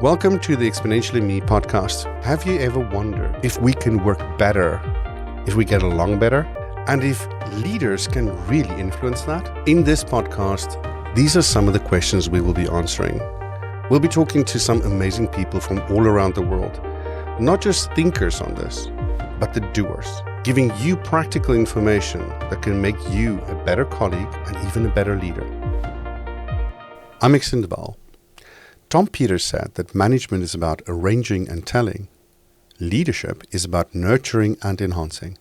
Welcome to the Exponentially Me podcast. Have you ever wondered if we can work better, if we get along better, and if leaders can really influence that? In this podcast, these are some of the questions we will be answering. We'll be talking to some amazing people from all around the world, not just thinkers on this, but the doers, giving you practical information that can make you a better colleague and even a better leader. I'm Exeter. Tom Peters said that management is about arranging and telling. Leadership is about nurturing and enhancing.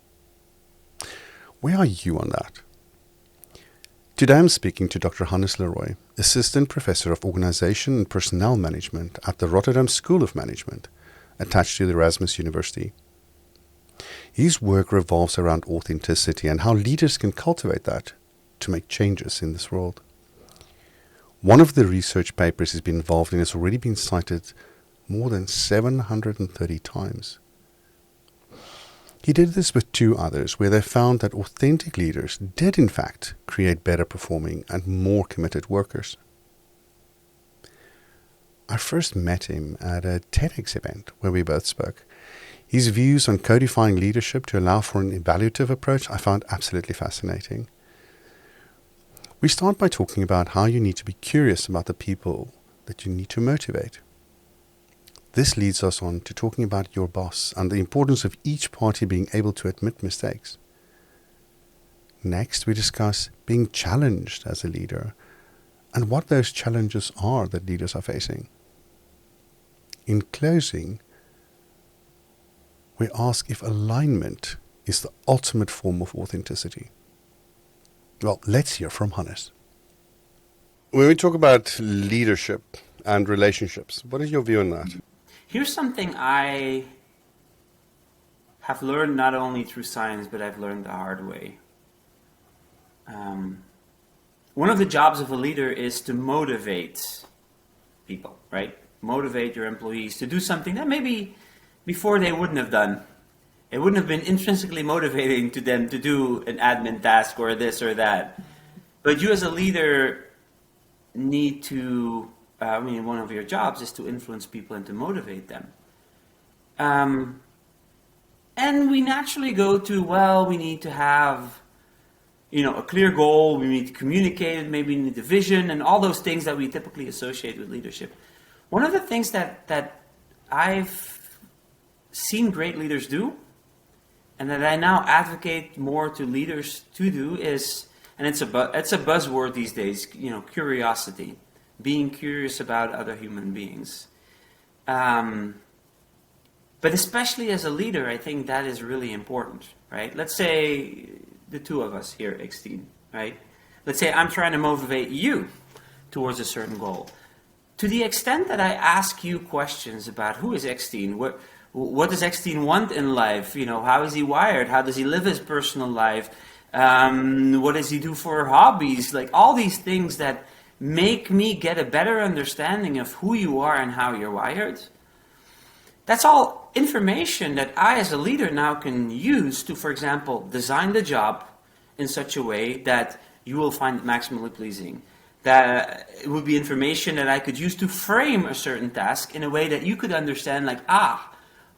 Where are you on that? Today I'm speaking to Dr. Hannes Leroy, Assistant Professor of Organization and Personnel Management at the Rotterdam School of Management, attached to the Erasmus University. His work revolves around authenticity and how leaders can cultivate that to make changes in this world. One of the research papers he's been involved in has already been cited more than 730 times. He did this with two others, where they found that authentic leaders did in fact create better performing and more committed workers. I first met him at a TEDx event where we both spoke. His views on codifying leadership to allow for an evaluative approach I found absolutely fascinating. We start by talking about how you need to be curious about the people that you need to motivate. This leads us on to talking about your boss and the importance of each party being able to admit mistakes. Next, we discuss being challenged as a leader and what those challenges are that leaders are facing. In closing, we ask if alignment is the ultimate form of authenticity. Well, let's hear from Hannes. When we talk about leadership and relationships, what is your view on that? Here's something I have learned not only through science, but I've learned the hard way. One of the jobs of a leader is to motivate people, right? Motivate your employees to do something that maybe before they wouldn't have done. It wouldn't have been intrinsically motivating to them to do an admin task or this or that. But you as a leader need to, one of your jobs is to influence people and to motivate them. And we naturally go to, well, we need to have, a clear goal, we need to communicate it, maybe we need a vision, and all those things that we typically associate with leadership. One of the things that I've seen great leaders do, and that I now advocate more to leaders to do is, and it's a buzzword these days, curiosity, being curious about other human beings. But especially as a leader, I think that is really important, right? Let's say the two of us here, Extine, right? Let's say I'm trying to motivate you towards a certain goal. To the extent that I ask you questions about who is Extine, what does Extine want in life? How is he wired? How does he live his personal life? What does he do for hobbies? Like all these things that make me get a better understanding of who you are and how you're wired. That's all information that I as a leader now can use to, for example, design the job in such a way that you will find it maximally pleasing. That it would be information that I could use to frame a certain task in a way that you could understand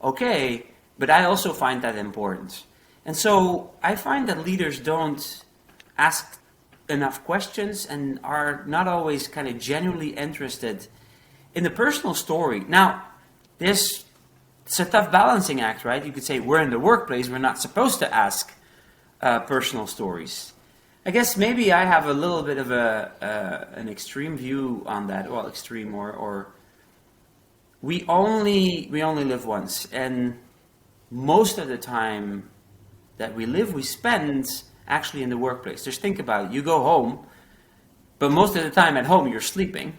okay, but I also find that important. And so I find that leaders don't ask enough questions and are not always kind of genuinely interested in the personal story. Now, it's a tough balancing act, right? You could say we're in the workplace, we're not supposed to ask personal stories. I guess maybe I have a little bit of an extreme view on that. Well, extreme or we only live once, and most of the time that we live, we spend actually in the workplace. Just think about it. You go home, but most of the time at home you're sleeping.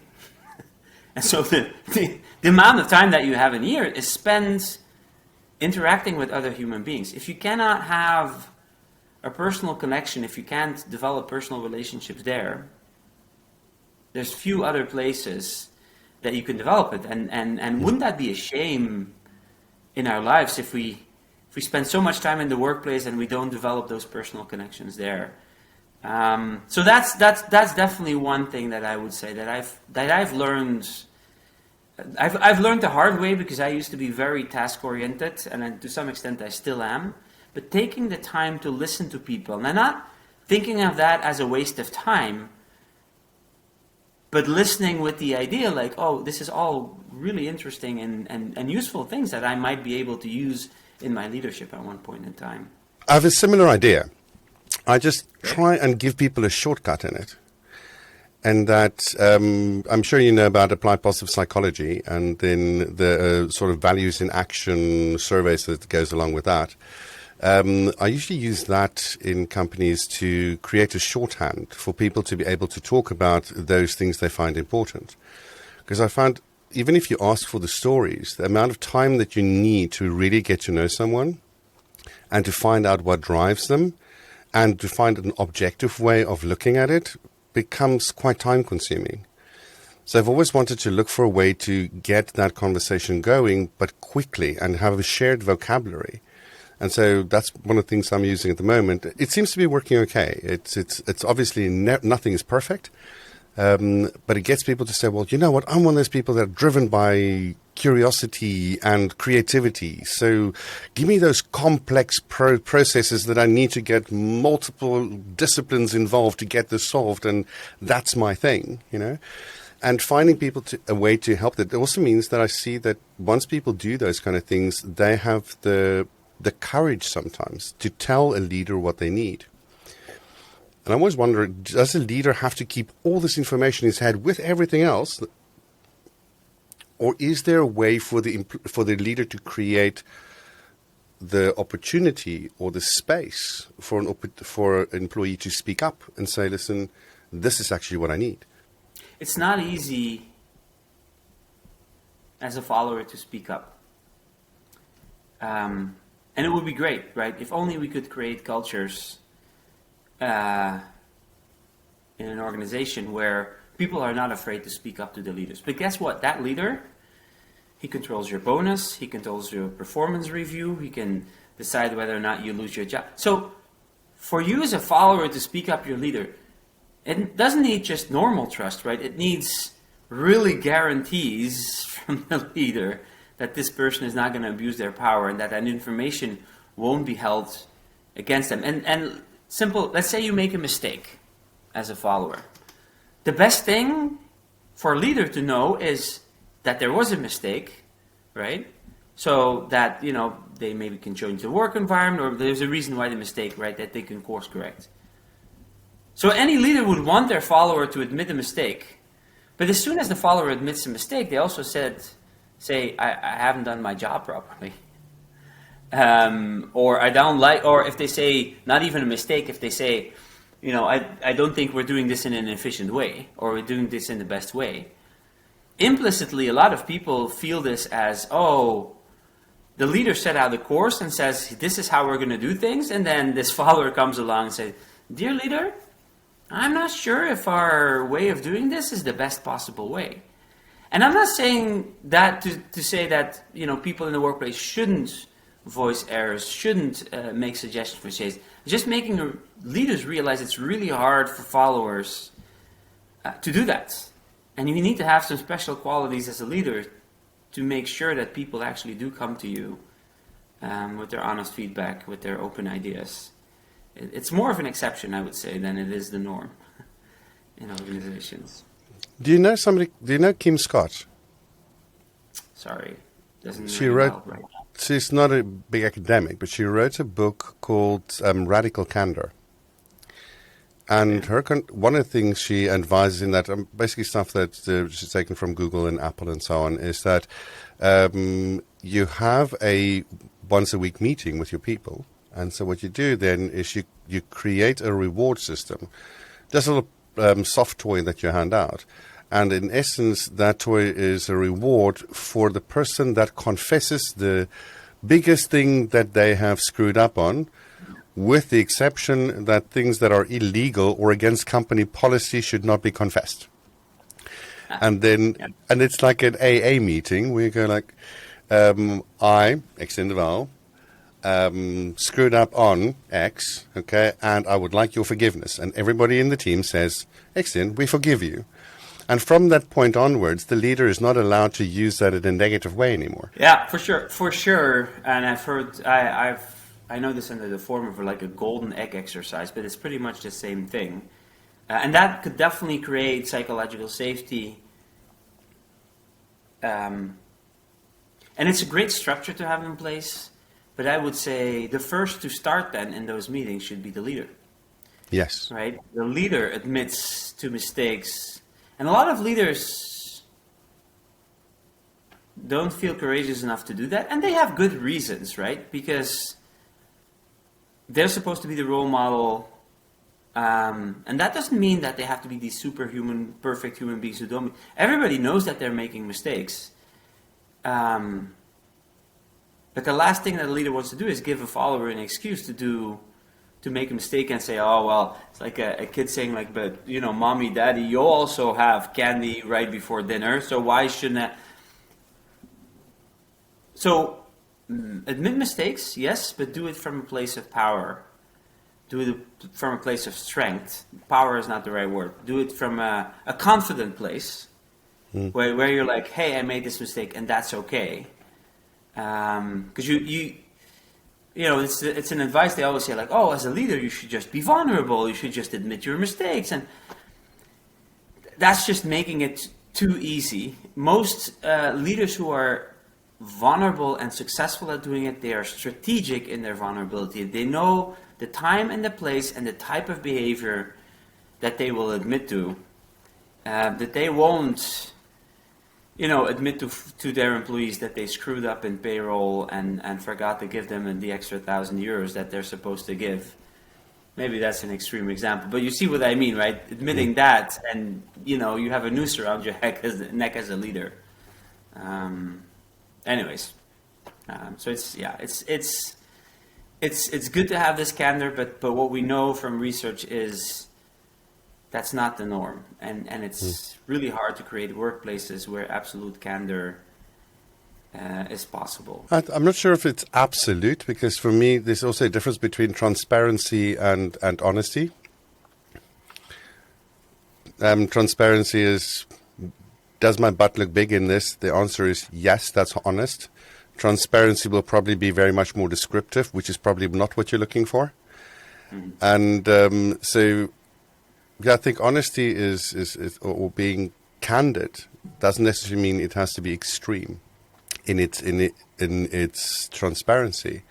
And so the amount of time that you have in a year is spent interacting with other human beings. If you cannot have a personal connection, if you can't develop personal relationships there's few other places that you can develop it. And wouldn't that be a shame in our lives if we spend so much time in the workplace and we don't develop those personal connections there? So that's definitely one thing that I would say that I've learned I've learned the hard way because I used to be very task oriented, and to some extent I still am. But taking the time to listen to people, and not thinking of that as a waste of time, but listening with the idea like, oh, this is all really interesting and useful things that I might be able to use in my leadership at one point in time. I have a similar idea. I just try and give people a shortcut in it. And that, I'm sure you know about applied positive psychology and then the sort of values in action surveys that goes along with that. I usually use that in companies to create a shorthand for people to be able to talk about those things they find important. Because I found, even if you ask for the stories, the amount of time that you need to really get to know someone and to find out what drives them and to find an objective way of looking at it becomes quite time consuming. So I've always wanted to look for a way to get that conversation going, but quickly, and have a shared vocabulary. And so that's one of the things I'm using at the moment. It seems to be working okay. It's obviously nothing is perfect, but it gets people to say, well, you know what? I'm one of those people that are driven by curiosity and creativity. So give me those complex processes that I need to get multiple disciplines involved to get this solved. And that's my thing, you know. And finding people a way to help that also means that I see that once people do those kind of things, they have the courage sometimes to tell a leader what they need. And I always wonder, does a leader have to keep all this information in his head with everything else? Or is there a way for the leader to create the opportunity or the space for an employee to speak up and say, listen, this is actually what I need? It's not easy as a follower to speak up. And it would be great, right? If only we could create cultures in an organization where people are not afraid to speak up to the leaders. But guess what? That leader, he controls your bonus, he controls your performance review, he can decide whether or not you lose your job. So for you as a follower to speak up your leader, it doesn't need just normal trust, right? It needs really guarantees from the leader that this person is not going to abuse their power and that information won't be held against them. And simple, let's say you make a mistake as a follower. The best thing for a leader to know is that there was a mistake, right? So that, you know, they maybe can change the work environment, or there's a reason why the mistake, right, that they can course correct. So any leader would want their follower to admit a mistake. But as soon as the follower admits a mistake, they also say, I haven't done my job properly. Or I don't like, or if they say, not even a mistake, if they say, you know, I don't think we're doing this in an efficient way, or we're doing this in the best way. Implicitly, a lot of people feel this as, oh, the leader set out a course and says, this is how we're going to do things, and then this follower comes along and says, dear leader, I'm not sure if our way of doing this is the best possible way. And I'm not saying that to say that, you know, people in the workplace shouldn't voice errors, shouldn't make suggestions for change. Just making leaders realize it's really hard for followers to do that. And you need to have some special qualities as a leader to make sure that people actually do come to you with their honest feedback, with their open ideas. It's more of an exception, I would say, than it is the norm in organizations. Do you know somebody? Do you know Kim Scott? Sorry, doesn't. She wrote. Right. She's not a big academic, but she wrote a book called Radical Candor. And one of the things she advises in that, basically stuff that she's taken from Google and Apple and so on, is that you have a once-a-week meeting with your people. And so what you do then is you create a reward system, just a little soft toy that you hand out. And in essence, that toy is a reward for the person that confesses the biggest thing that they have screwed up on, with the exception that things that are illegal or against company policy should not be confessed. And then, and it's like an AA meeting where you go like, I, ex-individual, screwed up on X, okay, and I would like your forgiveness. And everybody in the team says, excellent, we forgive you. And from that point onwards, the leader is not allowed to use that in a negative way anymore. Yeah, for sure. And I've heard, I know this under the form of like a golden egg exercise, but it's pretty much the same thing. And that could definitely create psychological safety. And it's a great structure to have in place, but I would say the first to start then in those meetings should be the leader. Yes. Right? The leader admits to mistakes. And a lot of leaders don't feel courageous enough to do that. And they have good reasons, right? Because they're supposed to be the role model. And that doesn't mean that they have to be these superhuman, perfect human beings who don't. Everybody knows that they're making mistakes. But the last thing that a leader wants to do is give a follower an excuse to make a mistake and say, oh, well, it's like a kid saying like, but, you know, mommy, daddy, you also have candy right before dinner, so why shouldn't I? So, admit mistakes, yes, but do it from a place of power. Do it from a place of strength. Power is not the right word. Do it from a confident place where you're like, hey, I made this mistake and that's okay. Because you know, it's an advice they always say, like, oh, as a leader, you should just be vulnerable. You should just admit your mistakes. And that's just making it too easy. Most leaders who are vulnerable and successful at doing it, they are strategic in their vulnerability. They know the time and the place and the type of behavior that they will admit to, that they won't, you know, admit to their employees that they screwed up in payroll and forgot to give them the extra €1,000 that they're supposed to give. Maybe that's an extreme example, but you see what I mean, right? Admitting that, and you know, you have a noose around your neck as a leader. Anyways, so it's good to have this candor, but what we know from research is that's not the norm, and it's really hard to create workplaces where absolute candor is possible. I'm not sure if it's absolute, because for me, there's also a difference between transparency and honesty. Transparency is, does my butt look big in this? The answer is yes, that's honest. Transparency will probably be very much more descriptive, which is probably not what you're looking for. And so I think honesty is or being candid doesn't necessarily mean it has to be extreme in its transparency.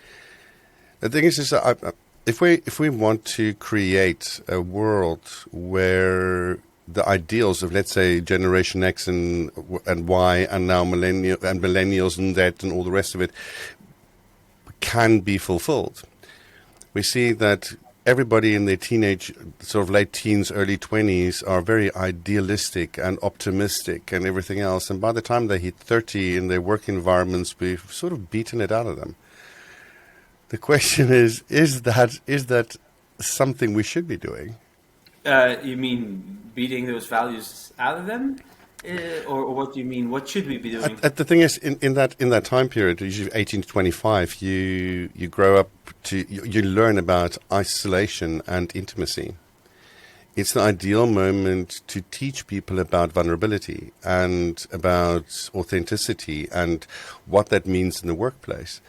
The thing is that if we want to create a world where the ideals of, let's say, Generation X and Y and now millennials and Z and all the rest of it can be fulfilled, we see that everybody in their teenage, sort of late teens, early 20s are very idealistic and optimistic and everything else. And by the time they hit 30 in their work environments, we've sort of beaten it out of them. The question is that something we should be doing? You mean beating those values out of them? Or what do you mean? What should we be doing? The thing is, in that time period, usually 18 to 25, you grow up you learn about isolation and intimacy. It's an ideal moment to teach people about vulnerability and about authenticity and what that means in the workplace.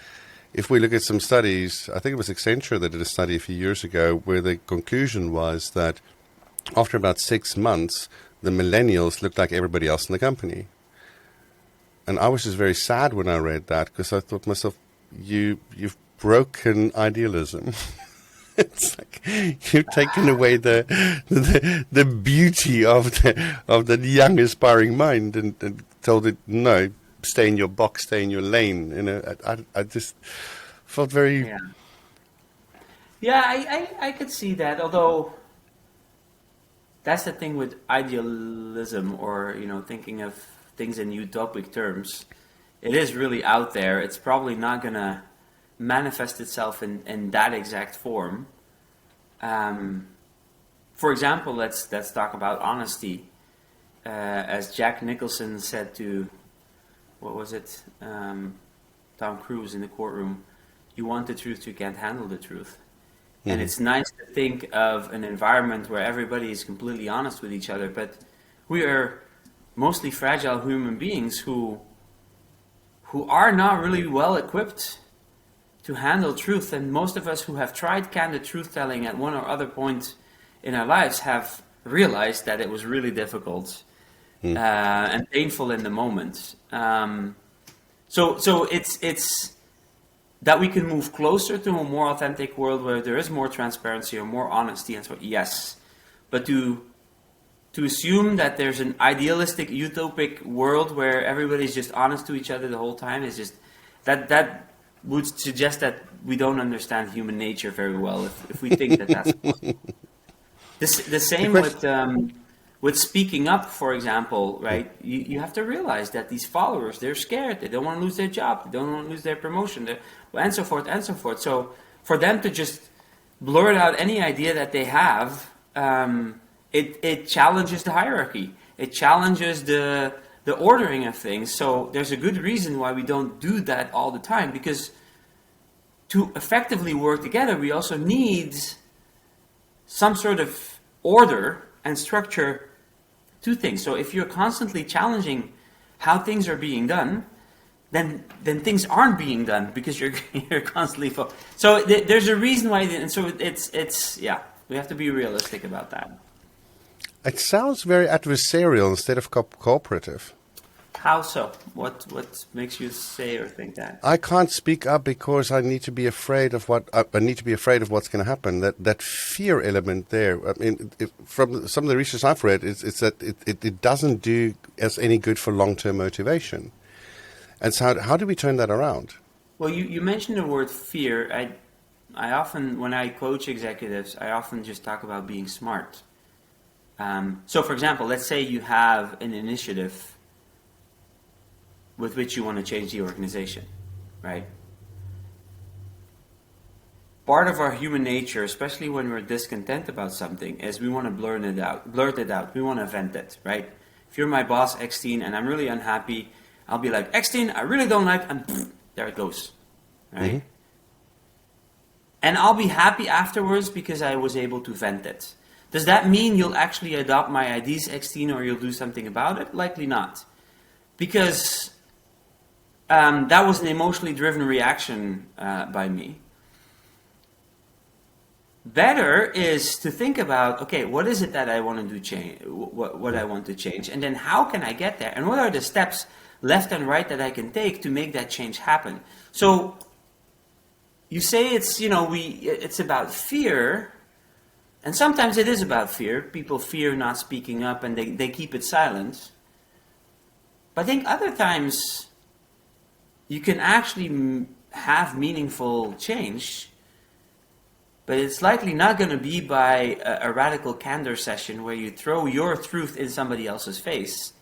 If we look at some studies, I think it was Accenture that did a study a few years ago where the conclusion was that after about 6 months, the millennials looked like everybody else in the company. And I was just very sad when I read that, because I thought to myself, you've broken idealism. It's like you've taken away the beauty of the young aspiring mind and told it, no, stay in your box, stay in your lane. You know, I just felt very... Yeah, I could see that, although that's the thing with idealism, or, you know, thinking of things in utopic terms. It is really out there. It's probably not going to manifest itself in that exact form. For example, let's talk about honesty. As Jack Nicholson said to, what was it, Tom Cruise in the courtroom, you want the truth, you can't handle the truth. And it's nice to think of an environment where everybody is completely honest with each other, but we are mostly fragile human beings who are not really well equipped to handle truth. And most of us who have tried candid truth telling at one or other point in our lives have realized that it was really difficult and painful in the moment. So it's that we can move closer to a more authentic world where there is more transparency or more honesty, and so yes. But to assume that there's an idealistic, utopic world where everybody's just honest to each other the whole time is just that would suggest that we don't understand human nature very well if we think that that's possible. The same with speaking up, for example, right? You have to realize that these followers, they're scared. They don't want to lose their job. They don't want to lose their promotion, and so forth, and so forth. So for them to just blurt out any idea that they have, it challenges the hierarchy. It challenges the ordering of things. So there's a good reason why we don't do that all the time, because to effectively work together, we also need some sort of order and structure to things. So if you're constantly challenging how things are being done, then things aren't being done because you're constantly so there's a reason why, and so it's we have to be realistic about that. It sounds very adversarial instead of cooperative. How so? What makes you say or think that? I can't speak up because I need to be afraid of what's going to happen. That fear element there. I mean, from some of the research I've read, it's that it doesn't do us any good for long-term motivation. And so, how do we turn that around? Well, you mentioned the word fear. I often, when I coach executives, I often just talk about being smart. So, for example, let's say you have an initiative with which you want to change the organization, right? Part of our human nature, especially when we're discontent about something, is we want to blurt it out. We want to vent it, right? If you're my boss, X-Teen, and I'm really unhappy, I'll be like, X-Teen, I really don't like, and there it goes, right? Mm-hmm. And I'll be happy afterwards because I was able to vent it. Does that mean you'll actually adopt my ideas, X-Teen, or you'll do something about it? Likely not. Because that was an emotionally driven reaction by me. Better is to think about, okay, what is it that I want to do change? What I want to change, and then how can I get there? And what are the steps left and right that I can take to make that change happen? So you say it's about fear, and sometimes it is about fear. People fear not speaking up, and they keep it silent. But I think other times you can actually have meaningful change, but it's likely not going to be by a radical candor session where you throw your truth in somebody else's face.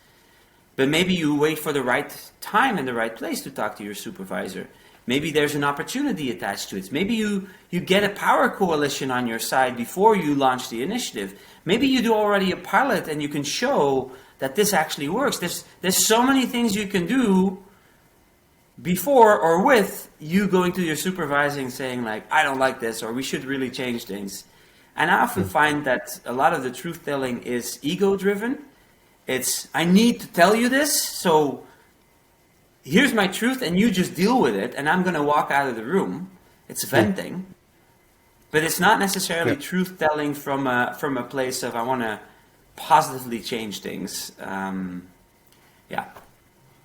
But maybe you wait for the right time and the right place to talk to your supervisor. Maybe there's an opportunity attached to it. Maybe you get a power coalition on your side before you launch the initiative. Maybe you do already a pilot and you can show that this actually works. There's so many things you can do before or with you going to your supervisor and saying, like, I don't like this, or we should really change things. And I often find that a lot of the truth telling is ego driven. It's, I need to tell you this, so here's my truth and you just deal with it, and I'm going to walk out of the room. It's venting. But it's not necessarily truth telling from a place of, I want to positively change things.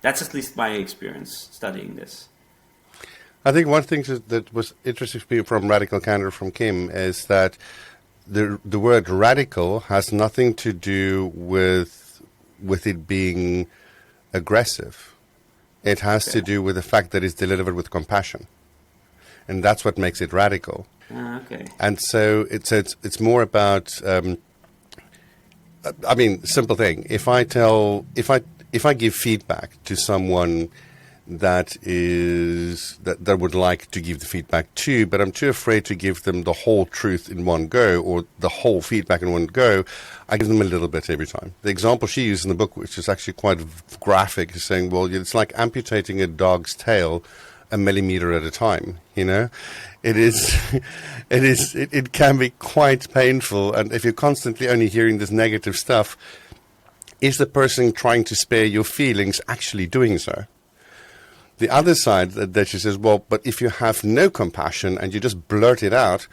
That's at least my experience studying this. I think one thing that was interesting to me from Radical Candor from Kim is that the word radical has nothing to do with it being aggressive. It has to do with the fact that it's delivered with compassion. And that's what makes it radical. Okay. And so it's more about, simple thing. If I give feedback to someone that would like to give the feedback to, but I'm too afraid to give them the whole truth in one go or the whole feedback in one go, I give them a little bit every time. The example she used in the book, which is actually quite graphic, is saying, well, it's like amputating a dog's tail a millimeter at a time, you know? It can be quite painful, and if you're constantly only hearing this negative stuff, is the person trying to spare your feelings actually doing so? The other side that she says, well, but if you have no compassion and you just blurt it out,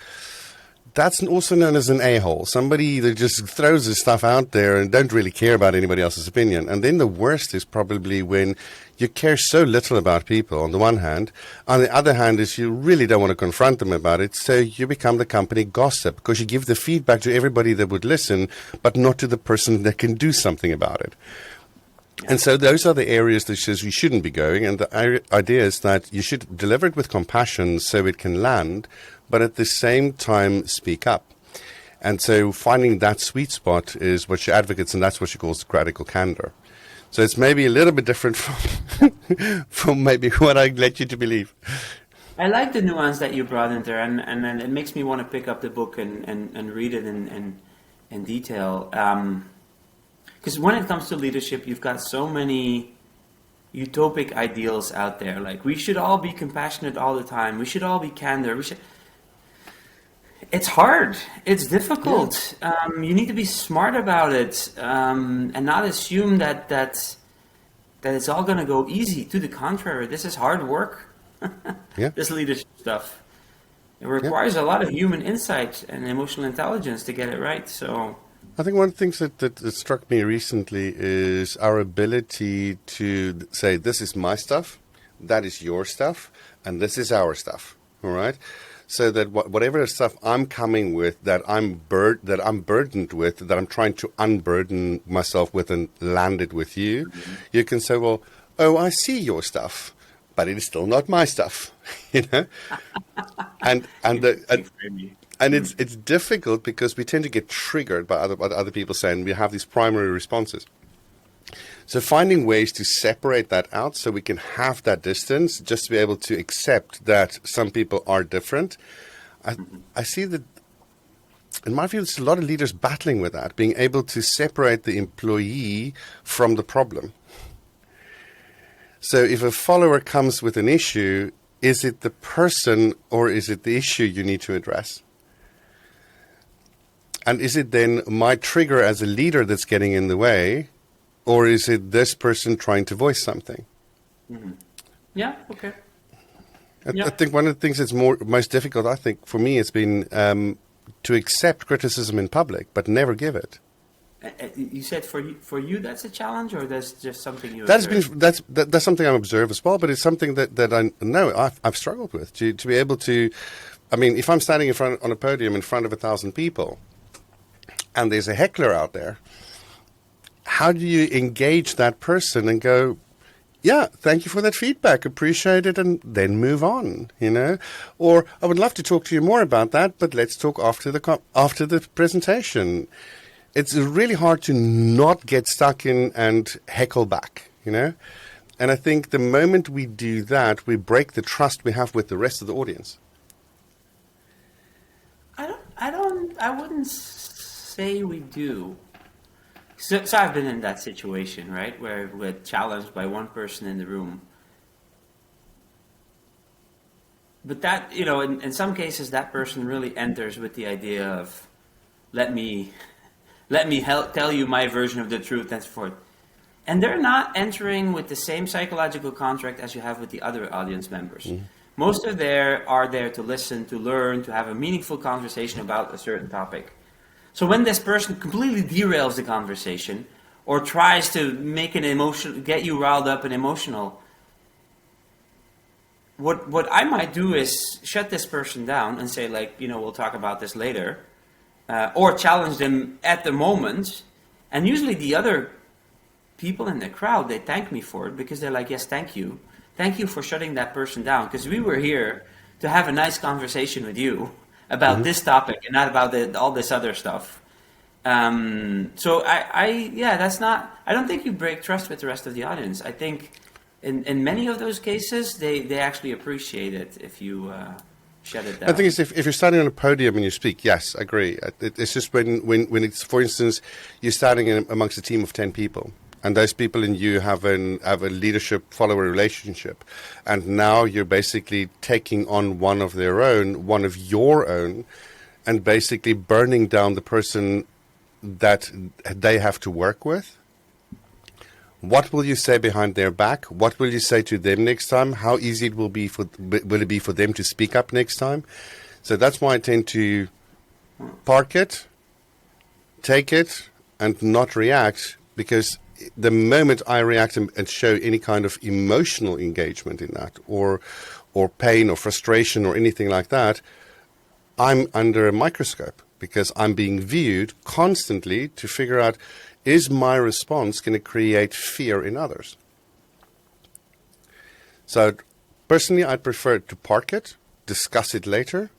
that's also known as an a-hole. Somebody that just throws this stuff out there and don't really care about anybody else's opinion. And then the worst is probably when you care so little about people on the one hand. On the other hand is you really don't want to confront them about it. So you become the company gossip because you give the feedback to everybody that would listen, but not to the person that can do something about it. And so those are the areas that says you shouldn't be going. And the idea is that you should deliver it with compassion so it can land, but at the same time speak up. And so finding that sweet spot is what she advocates, and that's what she calls radical candor. So it's maybe a little bit different from maybe what I led you to believe. I like the nuance that you brought in there, and then it makes me want to pick up the book and read it in detail. Because when it comes to leadership, you've got so many utopic ideals out there. Like, we should all be compassionate all the time. We should all be candor. It's hard. It's difficult. Yeah. You need to be smart about it, and not assume that it's all going to go easy. To the contrary, this is hard work. Yeah. This leadership stuff. It requires a lot of human insight and emotional intelligence to get it right. So I think one of the things that struck me recently is our ability to say, this is my stuff, that is your stuff, and this is our stuff. All right? So that whatever stuff I'm coming with, that I'm burdened with, that I'm trying to unburden myself with and land it with you, you can say, well, oh, I see your stuff, but it is still not my stuff, you know. And it's difficult because we tend to get triggered by other people saying we have these primary responses. So finding ways to separate that out so we can have that distance, just to be able to accept that some people are different. I see that, in my view, there's a lot of leaders battling with that, being able to separate the employee from the problem. So if a follower comes with an issue, is it the person or is it the issue you need to address? And is it then my trigger as a leader that's getting in the way? Or is it this person trying to voice something? Mm-hmm. Yeah, okay. I think one of the things that's most difficult, I think, for me, has been to accept criticism in public, but never give it. You said for you that's a challenge, or that's just something you that's something I observe as well, but it's something that I know I've struggled with, to be able to, I mean, if I'm standing on a podium in front of 1,000 people, and there's a heckler out there, how do you engage that person and go, yeah, thank you for that feedback, appreciate it, and then move on, you know? Or I would love to talk to you more about that, but let's talk after the presentation. It's really hard to not get stuck in and heckle back, you know? And I think the moment we do that, we break the trust we have with the rest of the audience. I wouldn't say we do. So I've been in that situation, right, where we're challenged by one person in the room. But that, you know, in some cases, that person really enters with the idea of, let me tell you my version of the truth, and so forth. And they're not entering with the same psychological contract as you have with the other audience members. Mm-hmm. Most of them are there to listen, to learn, to have a meaningful conversation about a certain topic. So when this person completely derails the conversation or tries to make get you riled up and emotional, what I might do is shut this person down and say, like, you know, we'll talk about this later, or challenge them at the moment. And usually the other people in the crowd, they thank me for it because they're like, yes, thank you. Thank you for shutting that person down, because we were here to have a nice conversation with you about this topic and not about all this other stuff. So I don't think you break trust with the rest of the audience. I think in many of those cases, they actually appreciate it if you shut it down. I think it's if you're standing on a podium and you speak, yes, I agree. It's just when it's, for instance, you're standing amongst a team of 10 people. And those people and you have a leadership follower relationship, and now you're basically taking on one of your own, and basically burning down the person that they have to work with. What will you say behind their back? What will you say to them next time? How easy will it be for them to speak up next time? So that's why I tend to park it, take it, and not react, because the moment I react and show any kind of emotional engagement in that, or pain or frustration or anything like that, I'm under a microscope, because I'm being viewed constantly to figure out, is my response going to create fear in others? So personally, I prefer to park it, discuss it later,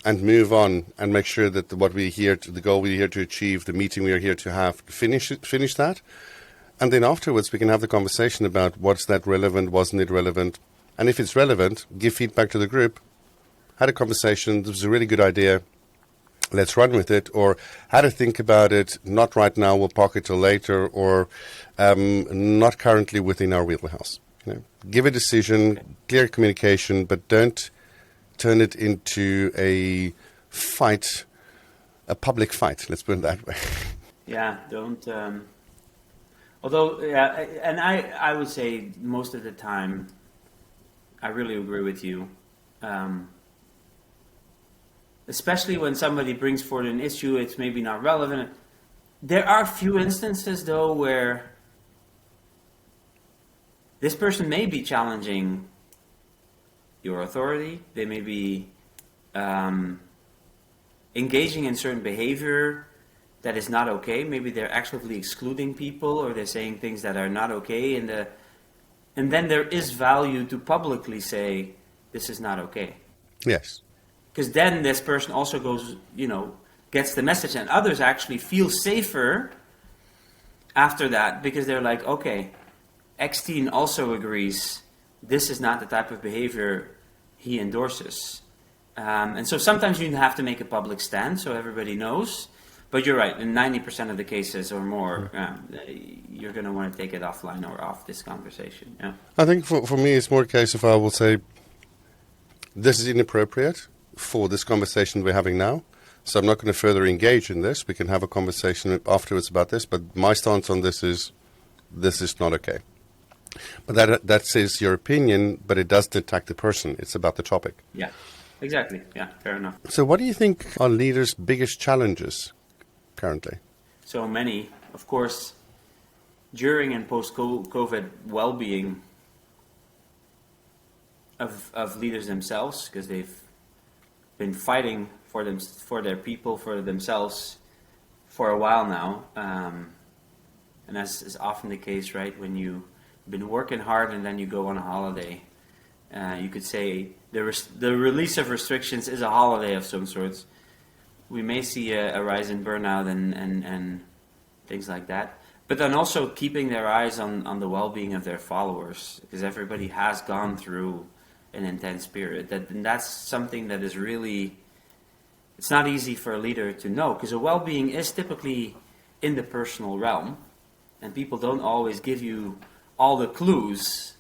and move on and make sure that the goal we're here to achieve, the meeting we're here to have, finish that. And then afterwards, we can have the conversation about what's that relevant, wasn't it relevant? And if it's relevant, give feedback to the group. Had a conversation, this was a really good idea, let's run with it, or how to think about it, not right now, we'll park it till later, or not currently within our wheelhouse. Give a decision, clear communication, but don't turn it into a fight, a public fight, let's put it that way. Yeah, don't. Although, yeah, and I would say most of the time, I really agree with you. Especially when somebody brings forward an issue, it's maybe not relevant. There are few instances, though, where this person may be challenging your authority. They may be engaging in certain behavior that is not okay. Maybe they're actively excluding people, or they're saying things that are not okay. And then there is value to publicly say, this is not okay. Yes. Because then this person also goes, gets the message, and others actually feel safer after that, because they're like, okay, X teen also agrees this is not the type of behavior he endorses. And so sometimes you have to make a public stand so everybody knows. But you're right, in 90% of the cases or more, you're going to want to take it offline or off this conversation. Yeah. I think for me, it's more a case of I will say, this is inappropriate for this conversation we're having now. So I'm not going to further engage in this. We can have a conversation afterwards about this. But my stance on this is not okay. But that says your opinion, but it doesn't attack the person. It's about the topic. Yeah, exactly. Yeah, fair enough. So what do you think are leaders' biggest challenges currently? So many. Of course, during and post-COVID well-being of leaders themselves, because they've been fighting for their people, for themselves for a while now. And as is often the case, right, when you've been working hard and then you go on a holiday, you could say the release of restrictions is a holiday of some sorts. We may see a rise in burnout and things like that. But then also keeping their eyes on the well-being of their followers, because everybody has gone through an intense period. And that's something that is really, it's not easy for a leader to know, because a well-being is typically in the personal realm, and people don't always give you all the clues.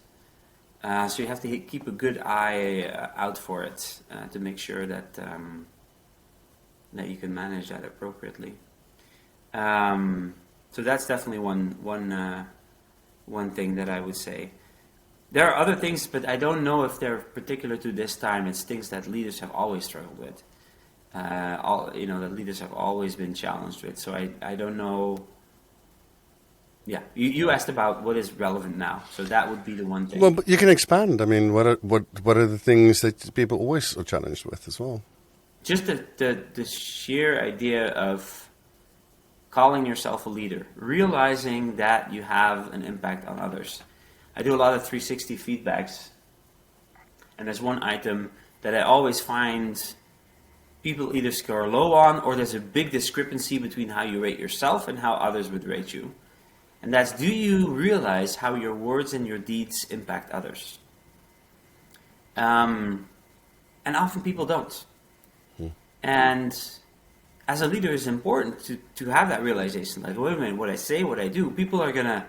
So you have to keep a good eye out for it to make sure that that you can manage that appropriately. So that's definitely one thing that I would say. There are other things, but I don't know if they're particular to this time. It's things that leaders have always struggled with. That leaders have always been challenged with. So I don't know. Yeah, you asked about what is relevant now, so that would be the one thing. Well, but you can expand. I mean, what are the things that people always are challenged with as well? Just the sheer idea of calling yourself a leader, realizing that you have an impact on others. I do a lot of 360 feedbacks, and there's one item that I always find people either score low on, or there's a big discrepancy between how you rate yourself and how others would rate you. And that's, do you realize how your words and your deeds impact others? And often people don't. And as a leader, it's important to have that realization. Like, wait a minute, what I say, what I do, people are going to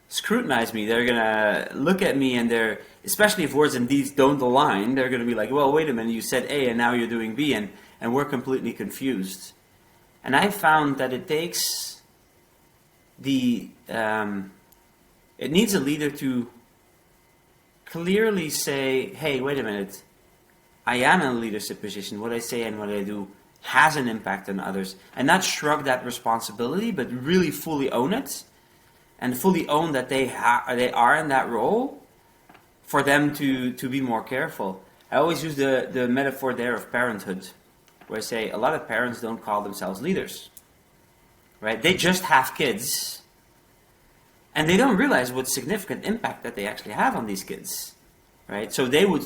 scrutinize me. They're going to look at me, and especially if words and deeds don't align, they're going to be like, well, wait a minute, you said A and now you're doing B, and we're completely confused. And I found that it takes the It needs a leader to clearly say, hey, wait a minute, I am in a leadership position. What I say and what I do has an impact on others. And not shrug that responsibility, but really fully own it. And fully own that they are in that role for them to be more careful. I always use the metaphor there of parenthood, where I say a lot of parents don't call themselves leaders. Right? They just have kids. And they don't realize what significant impact that they actually have on these kids. Right? So they would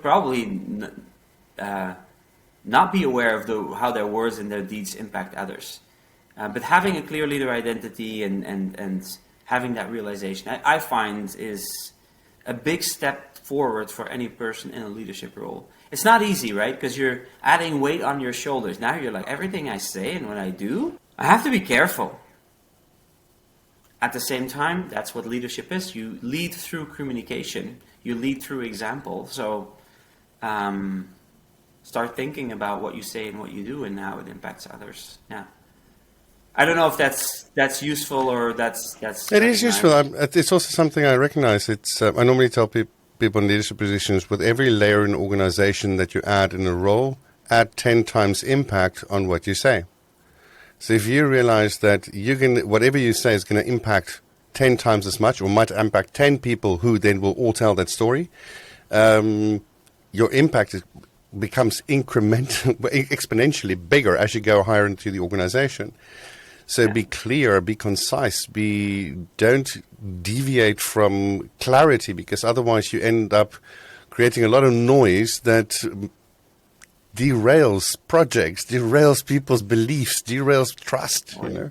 probably not be aware of how their words and their deeds impact others. But having a clear leader identity and having that realization, I find is a big step forward for any person in a leadership role. It's not easy, right? Because you're adding weight on your shoulders. Now you're like, everything I say and what I do, I have to be careful. At the same time, that's what leadership is. You lead through communication. You lead through example. So start thinking about what you say and what you do and how it impacts others. Yeah. I don't know if that's useful or that's. It is useful. It's also something I recognize. It's I normally tell people in leadership positions, with every layer in an organization that you add in a role, add 10 times impact on what you say. So if you realize that whatever you say is going to impact 10 times as much, or might impact 10 people who then will all tell that story, your impact becomes exponentially bigger as you go higher into the organization. So be clear, be concise, don't deviate from clarity, because otherwise you end up creating a lot of noise that derails projects, derails people's beliefs, derails trust, you know.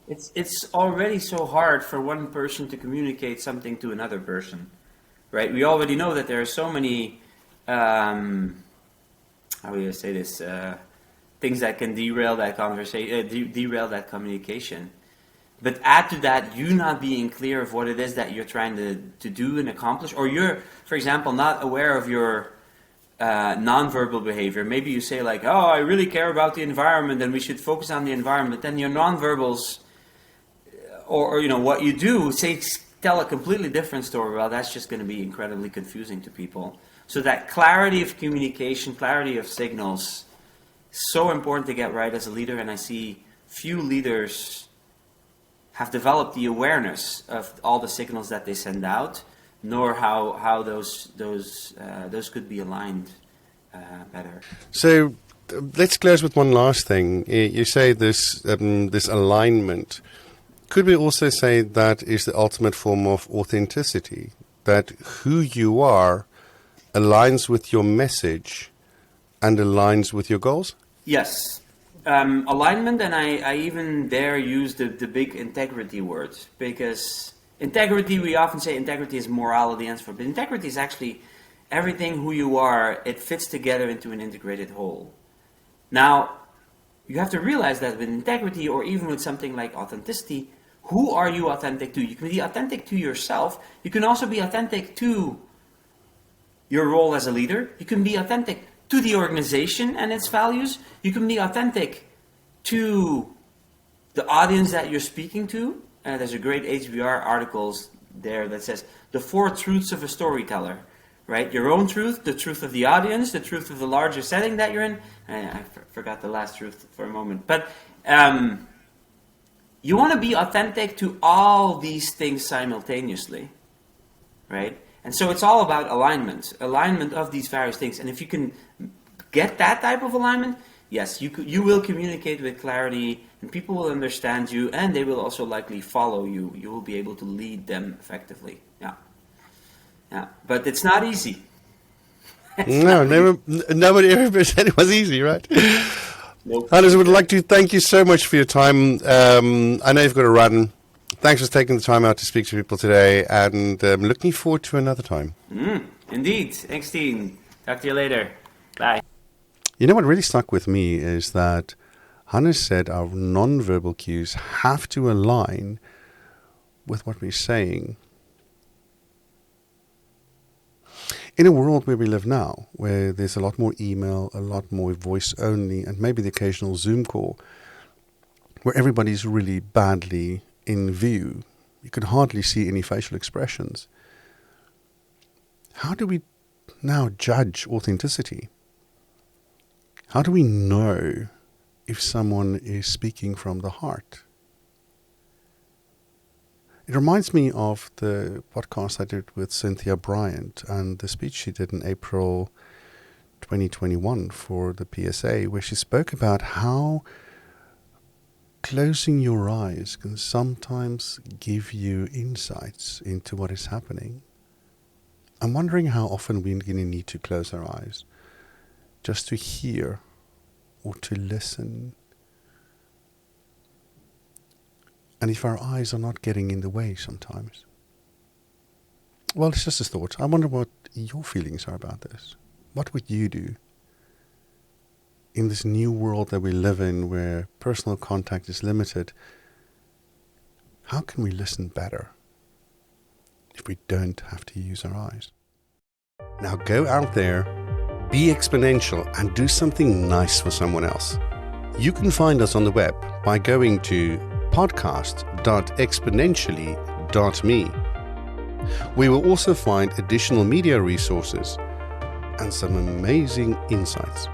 It's already so hard for one person to communicate something to another person, right? We already know that there are so many, how do you say this, things that can derail that conversation, derail that communication. But add to that, you not being clear of what it is that you're trying to do and accomplish, or you're, for example, not aware of your nonverbal behavior. Maybe you say like, oh, I really care about the environment and we should focus on the environment. Then your nonverbals, or you know, what you do, tell a completely different story. Well, that's just going to be incredibly confusing to people. So that clarity of communication, clarity of signals, so important to get right as a leader, and I see few leaders have developed the awareness of all the signals that they send out, nor how those could be aligned better. So let's close with one last thing. You say this alignment. Could we also say that is the ultimate form of authenticity? That who you are aligns with your message and aligns with your goals? Yes. Alignment, and I even dare use the big integrity word, because integrity, we often say integrity is morality and so forth, but integrity is actually everything who you are, it fits together into an integrated whole. Now, you have to realize that with integrity, or even with something like authenticity, who are you authentic to? You can be authentic to yourself. You can also be authentic to your role as a leader. You can be authentic to the organization and its values. You can be authentic to the audience that you're speaking to. There's a great HBR articles there that says the 4 truths of a storyteller, right? Your own truth, the truth of the audience, the truth of the larger setting that you're in. I forgot the last truth for a moment. But you want to be authentic to all these things simultaneously, right? And so it's all about alignment of these various things. And if you can get that type of alignment, yes, you will communicate with clarity, and people will understand you, and they will also likely follow you. You will be able to lead them effectively. Yeah. But it's not easy. Nobody ever said it was easy, right? Nope. Hannes, I would like to thank you so much for your time. I know you've got to run. Thanks for taking the time out to speak to people today, and looking forward to another time. Indeed. Thanks, Dean. Talk to you later. Bye. You know what really stuck with me is that Hannes said our non-verbal cues have to align with what we're saying. In a world where we live now, where there's a lot more email, a lot more voice only, and maybe the occasional Zoom call, where everybody's really badly in view. You could hardly see any facial expressions. How do we now judge authenticity? How do we know if someone is speaking from the heart? It reminds me of the podcast I did with Cynthia Bryant and the speech she did in April 2021 for the PSA, where she spoke about how closing your eyes can sometimes give you insights into what is happening. I'm wondering how often we're going to need to close our eyes just to hear or to listen. And if our eyes are not getting in the way sometimes. Well, it's just a thought. I wonder what your feelings are about this. What would you do in this new world that we live in where personal contact is limited? How can we listen better if we don't have to use our eyes? Now go out there, be exponential, and do something nice for someone else. You can find us on the web by going to podcast.exponentially.me. We will also find additional media resources and some amazing insights.